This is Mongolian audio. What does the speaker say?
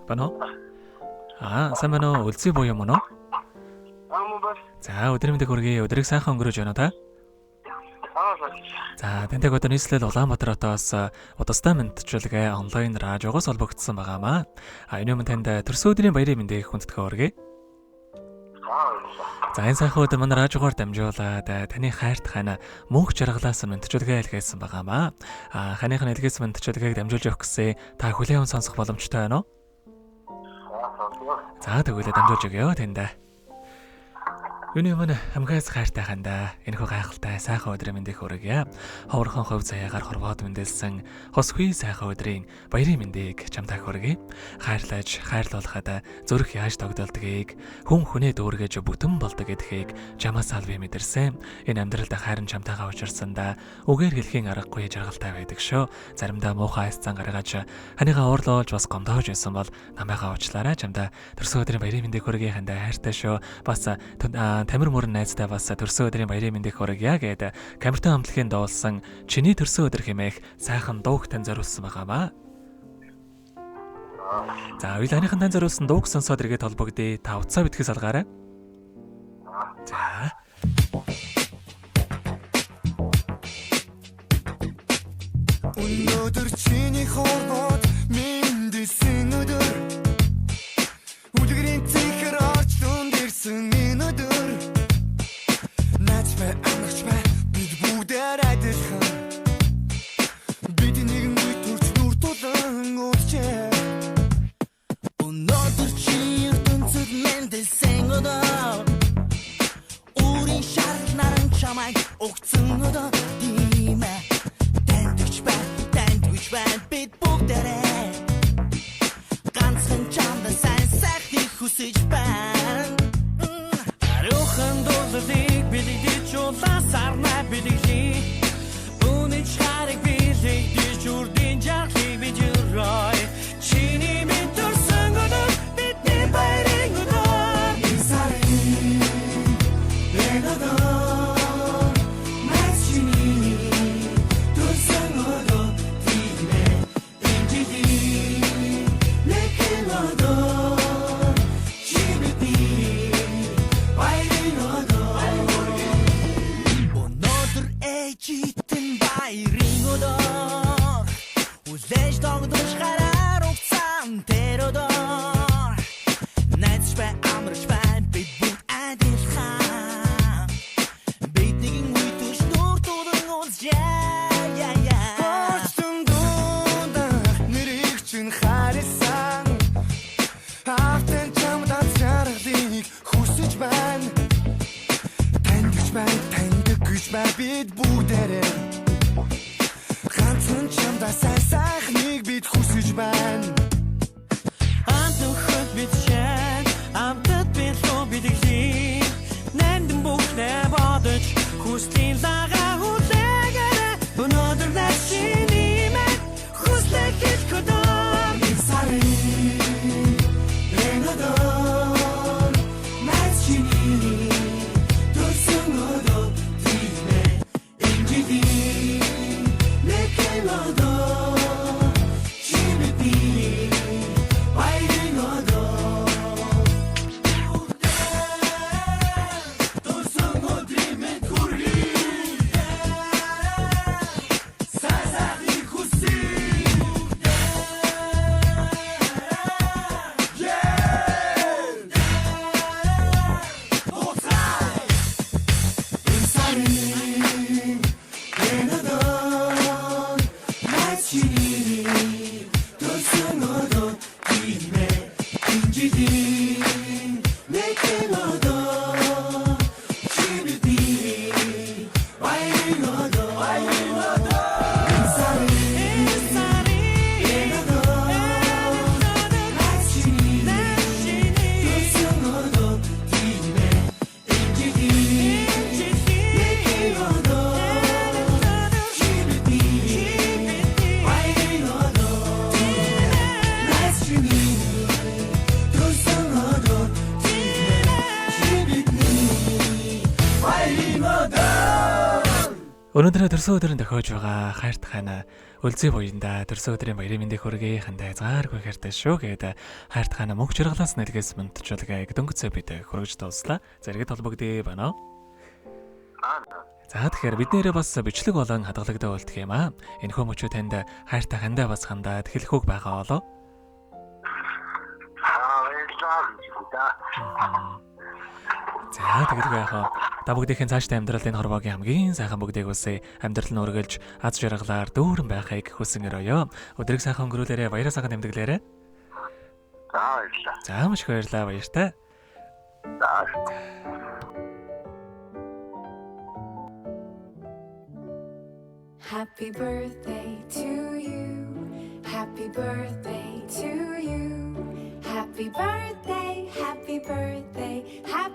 Бано? Сайн байна уу? Үлзий буюу мөн үү? Мөн ба. За, өдрийн мэндийг хүргэе. Өдрийг сайхан өнгөрөөж байна уу та? За, тэнтэйг өдөр нийслэл Улаанбаатаратаас удастай мэдчилгээ онлайн радиогоос холбогдсон байгаамаа. Энэ юм танд төрсөн өдрийн баярын мэндийг хүндэтгэн хүргэе. За, энэ сайхан өдөр манай радиогоор дамжуулаад таны хайрт хана мөнх жаргалаас мэдчилгээ илгээсэн байгаамаа. Ханыхын илгээсэн мэдчилгээг дамжуулж явах гэсэн та хүлээн сонсох боломжтой байна уу? За, тэгвэл дамжуулж өгье тэндээ. Юуны өмнө хамгаас хайртай хандаа энэхүү гайхалтай сайхан өдрийн мэндийг хүргье. Ховорхон хувь заяагаар хорвоод мэндэлсэн хосгүй сайхан өдрийн баярын мэндийг чамтай хүргэе. Хайрлаж, хайрлуулахад зүрх яаж тогтолдгийг, хүн хүнээ дүүргэж бүтэн болдог гэдгийг чамаас албан мэдэрсэн. Энэ амьдралд хайрын чамтайгаа учирсандаа үгээр хэлхийн аргагүй жаргалтай байдаг шүү. Заримдаа муухай айсцан гаргаж ханыгаа уурлуулж бас гомдоож байсан бол намайгаа уучлаарай. Чамтай төрсөн өдрийн баярын мэндийг хүргэе хандаа хайртай шүү. Бас Тамир мөрөн найзтай бас төрсөн өдрийн баярын мэндийг хүргье гэдэг камертон хамтлагийн дуулсан чиний төрсөн өдөр хэмээх сайхан дууг тань зориулсан байгаамаа. За, уйлааныхан тань зориулсан дууг сонсоод иргэд холбогдъё. Та утсаа битгий салгаарай. За. Өнөөдөр чиний хорвоод мэндэлсэн өдөр үлгэрийн цэхэр орч дунд ирсэн энэ өдөр Амарч бай бид бүгдээр адилхан бид нэгэн үед төрч нүр тулан уулчээ Өнөөдөр чи ертөнцөд мэндэлсэн өдөр Өөрийн шарнаран чамайг өгцөн өдөр тийм ээ Тандвич бай бид бүгдээрээ ганцхан чамд сайн сайхныг хүсэж байна Арухан дуулыг Сарна билги Үнэн чарэг билэг дижурдин жархи бидюрой Чиний минь төрсөн өдөр бидний баярын өдөр Инсарын өдөр Мэс чиний төрсөн өдөр тийм ээ Инжиди Лекэн өдөр Чи бидний баярын өдөр Читэн баярын өдөр Үлээж тогтож гараар угцаан тэр өдөр Найдаж бай амарч бай бид бүгд адилхан Бид нэгэн үе төш нүр тулан уулзъя Хөрчтөн дундаа нэрийг чинь харсан Автэн чамдаа жаргалыг хүсэж байна Тандж бай бид бүгдээрээ ганцхан чамдаа сайн сайхныг бид хүсэж байна Амт нөхөд бид шэн амтд бид лөө бидэглээ Нандин бүхнээ бодож хүслийн лагаа хүлээгээрээ Өнөөдөр нас чиний мэн хүслээ хэл хөдөр Сарын өнөөдөр нас чиний төрсөн өдөр Өнөөдөр төрсөн өдрийн тохиож байгаа хайрт хаана үлзий буянда төрсөн өдрийн баярын мэндийг хүргэе хандаа зааргүй хайртай шүү гэдэг хайрт хаана мөнх жаргалаас нэлгээс мэдчилгээ дөнгөцөө бид хүргэж дууслаа. Зэрэг толбогдъё байна. За тэгэхээр бид нэрээ бас бичлэг болон хадгалагдан болтох юм аа. Энэхүү мөчөө танд хайртай хандаа бас хандаа тэлхүүг байгаа болоо. За тэгээд яхаа та бүгдийн цаашдаа амьдралын хорвоогийн хамгийн сайхан бүгдийг үсэ амьдрал нь үргэлж аз жаргалаар дүүрэн байхыг хүсэн өрөөё. Өдрийг сайхан өнгөрүүлээрэ баяраа сайхан тэмдэглээрэ. За баярлалаа. За маш их баярлалаа баяртай. Happy birthday to you. Happy birthday to you. Happy birthday, happy birthday, happy